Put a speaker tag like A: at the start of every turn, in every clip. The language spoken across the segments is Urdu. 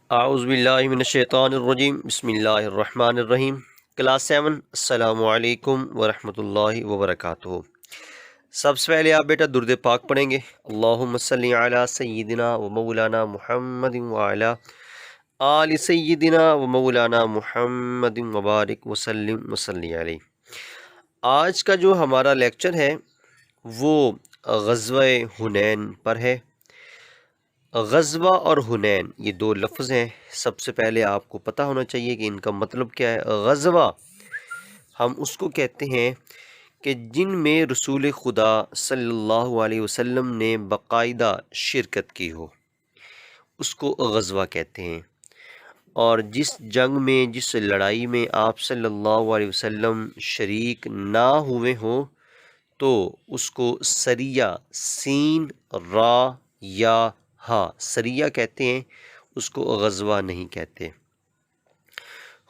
A: اعوذ باللہ من الشیطان الرجیم بسم اللہ الرحمن الرحیم کلاس 7 السلام علیکم ورحمۃ اللہ وبرکاتہ۔ سب سے پہلے آپ بیٹا درود پاک پڑھیں گے، اللہم صلی علی سیدنا و مولانا محمد وعلی آل سیدنا و مولانا محمد وبارک وسلم وصلی علیہ۔ آج کا جو ہمارا لیکچر ہے وہ غزوہ حنین پر ہے۔ غزوہ اور حنین یہ دو لفظ ہیں، سب سے پہلے آپ کو پتہ ہونا چاہیے کہ ان کا مطلب کیا ہے۔ غزوہ ہم اس کو کہتے ہیں کہ جن میں رسول خدا صلی اللہ علیہ وسلم نے باقاعدہ شرکت کی ہو، اس کو غزوہ کہتے ہیں۔ اور جس جنگ میں، جس لڑائی میں آپ صلی اللہ علیہ وسلم شریک نہ ہوئے ہوں تو اس کو سریہ، سین را یا ہاں سریہ کہتے ہیں، اس کو غزوہ نہیں کہتے۔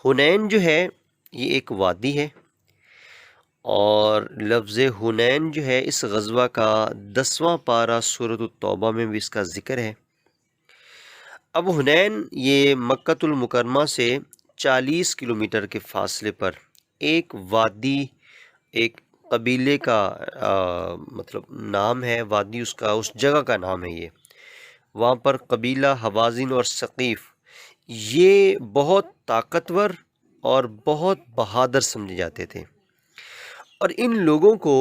A: حنین جو ہے یہ ایک وادی ہے، اور لفظ حنین جو ہے اس غزوہ کا 10واں پارہ سورۃ التوبہ میں بھی اس کا ذکر ہے۔ اب حنین یہ مکۃ المکرمہ سے 40 کلومیٹر کے فاصلے پر ایک وادی، ایک قبیلے کا مطلب نام ہے، وادی اس کا، اس جگہ کا نام ہے یہ۔ وہاں پر قبیلہ حوازن اور ثقیف یہ بہت طاقتور اور بہت بہادر سمجھے جاتے تھے، اور ان لوگوں کو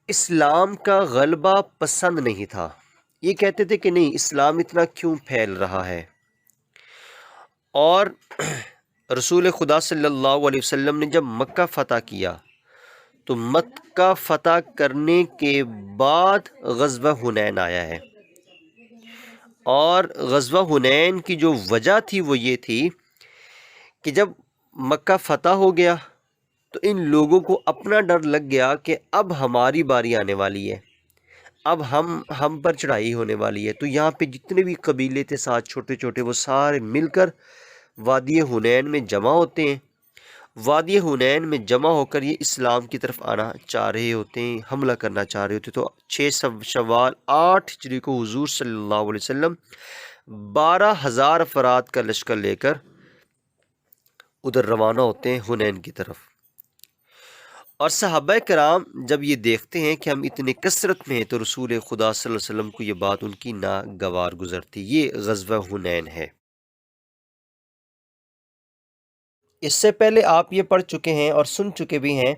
A: اسلام کا غلبہ پسند نہیں تھا۔ یہ کہتے تھے کہ نہیں، اسلام اتنا کیوں پھیل رہا ہے۔ اور رسول خدا صلی اللہ علیہ وسلم نے جب مکہ فتح کیا تو مکہ فتح کرنے کے بعد غزوہ حنین آیا ہے، اور غزوہ حنین کی جو وجہ تھی وہ یہ تھی کہ جب مکہ فتح ہو گیا تو ان لوگوں کو اپنا ڈر لگ گیا کہ اب ہماری باری آنے والی ہے، اب ہم پر چڑھائی ہونے والی ہے۔ تو یہاں پہ جتنے بھی قبیلے تھے ساتھ چھوٹے چھوٹے، وہ سارے مل کر وادی حنین میں جمع ہوتے ہیں۔ وادی حنین میں جمع ہو کر یہ اسلام کی طرف آنا چاہ رہے ہوتے ہیں، حملہ کرنا چاہ رہے ہوتے ہیں۔ تو 6 شوال 8 ہجری کو حضور صلی اللہ علیہ وسلم 12,000 افراد کا لشکر لے کر ادھر روانہ ہوتے ہیں حنین کی طرف۔ اور صحابہ کرام جب یہ دیکھتے ہیں کہ ہم اتنے کثرت میں ہیں تو رسول خدا صلی اللہ علیہ وسلم کو یہ بات ان کی ناگوار گزرتی۔ یہ غزوہ حنین ہے۔ اس سے پہلے آپ یہ پڑھ چکے ہیں اور سن چکے بھی ہیں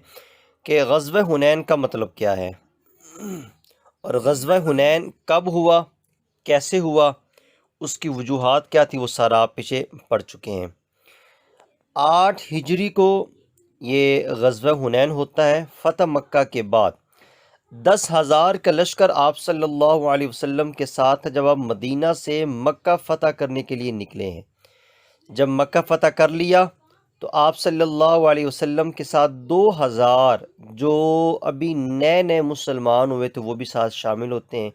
A: کہ غزوہ حنین کا مطلب کیا ہے، اور غزوہ حنین کب ہوا، کیسے ہوا، اس کی وجوہات کیا تھی، وہ سارا آپ پیچھے پڑھ چکے ہیں۔ 8 ہجری کو یہ غزوہ حنین ہوتا ہے۔ فتح مکہ کے بعد 10,000 کا لشکر آپ صلی اللہ علیہ وسلم کے ساتھ جب آپ مدینہ سے مکہ فتح کرنے کے لیے نکلے ہیں۔ جب مکہ فتح کر لیا تو آپ صلی اللہ علیہ وسلم کے ساتھ 2,000 جو ابھی نئے مسلمان ہوئے تھے وہ بھی ساتھ شامل ہوتے ہیں۔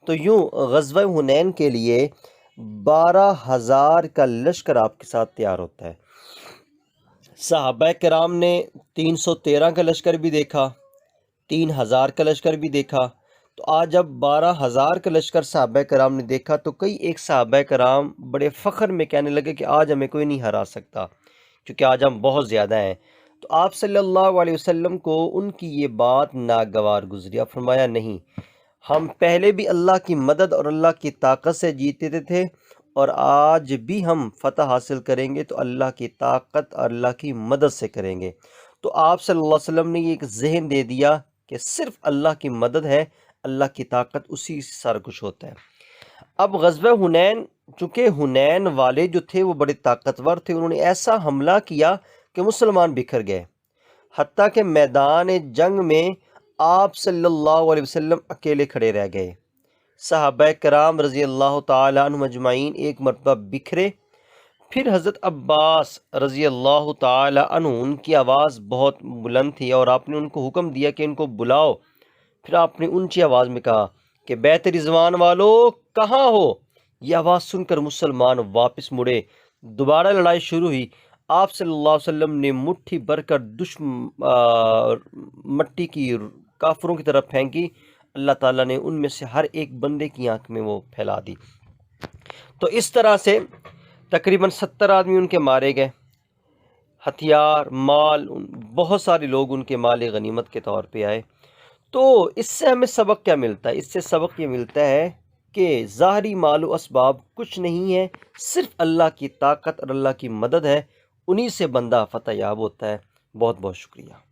A: تو یوں غزوہ حنین کے لیے 12,000 کا لشکر آپ کے ساتھ تیار ہوتا ہے۔ صحابہ کرام نے 313 کا لشکر بھی دیکھا، 3,000 کا لشکر بھی دیکھا۔ تو آج جب 12,000 کا لشکر صحابہ کرام نے دیکھا تو کئی ایک صحابہ کرام بڑے فخر میں کہنے لگے کہ آج ہمیں کوئی نہیں ہرا سکتا، کیونکہ آج ہم بہت زیادہ ہیں۔ تو آپ صلی اللہ علیہ وسلم کو ان کی یہ بات ناگوار گزری۔ آپ فرمایا نہیں، ہم پہلے بھی اللہ کی مدد اور اللہ کی طاقت سے جیتے تھے، اور آج بھی ہم فتح حاصل کریں گے تو اللہ کی طاقت اور اللہ کی مدد سے کریں گے۔ تو آپ صلی اللہ علیہ وسلم نے یہ ایک ذہن دے دیا کہ صرف اللہ کی مدد ہے، اللہ کی طاقت اسی سے سارا کچھ ہوتا ہے۔ اب غزوہ حنین، چونکہ حنین والے جو تھے وہ بڑے طاقتور تھے، انہوں نے ایسا حملہ کیا کہ مسلمان بکھر گئے، حتیٰ کہ میدان جنگ میں آپ صلی اللہ علیہ وسلم اکیلے کھڑے رہ گئے۔ صحابہ کرام رضی اللہ تعالی عنہم اجمعین ایک مرتبہ بکھرے، پھر حضرت عباس رضی اللہ تعالی عنہ، ان کی آواز بہت بلند تھی اور آپ نے ان کو حکم دیا کہ ان کو بلاؤ۔ پھر آپ نے اونچی آواز میں کہا کہ بیت رضوان والو کہاں ہو؟ یہ آواز سن کر مسلمان واپس مڑے، دوبارہ لڑائی شروع ہوئی۔ آپ صلی اللہ علیہ وسلم نے مٹھی بھر کر مٹی کی کافروں کی طرف پھینکی، اللہ تعالیٰ نے ان میں سے ہر ایک بندے کی آنکھ میں وہ پھیلا دی۔ تو اس طرح سے تقریباً 70 آدمی ان کے مارے گئے، ہتھیار، مال، بہت سارے لوگ ان کے مال غنیمت کے طور پہ آئے۔ تو اس سے ہمیں سبق کیا ملتا ہے؟ اس سے سبق یہ ملتا ہے کہ ظاہری مال و اسباب کچھ نہیں ہے، صرف اللہ کی طاقت اور اللہ کی مدد ہے، انہی سے بندہ فتح یاب ہوتا ہے۔ بہت بہت شکریہ۔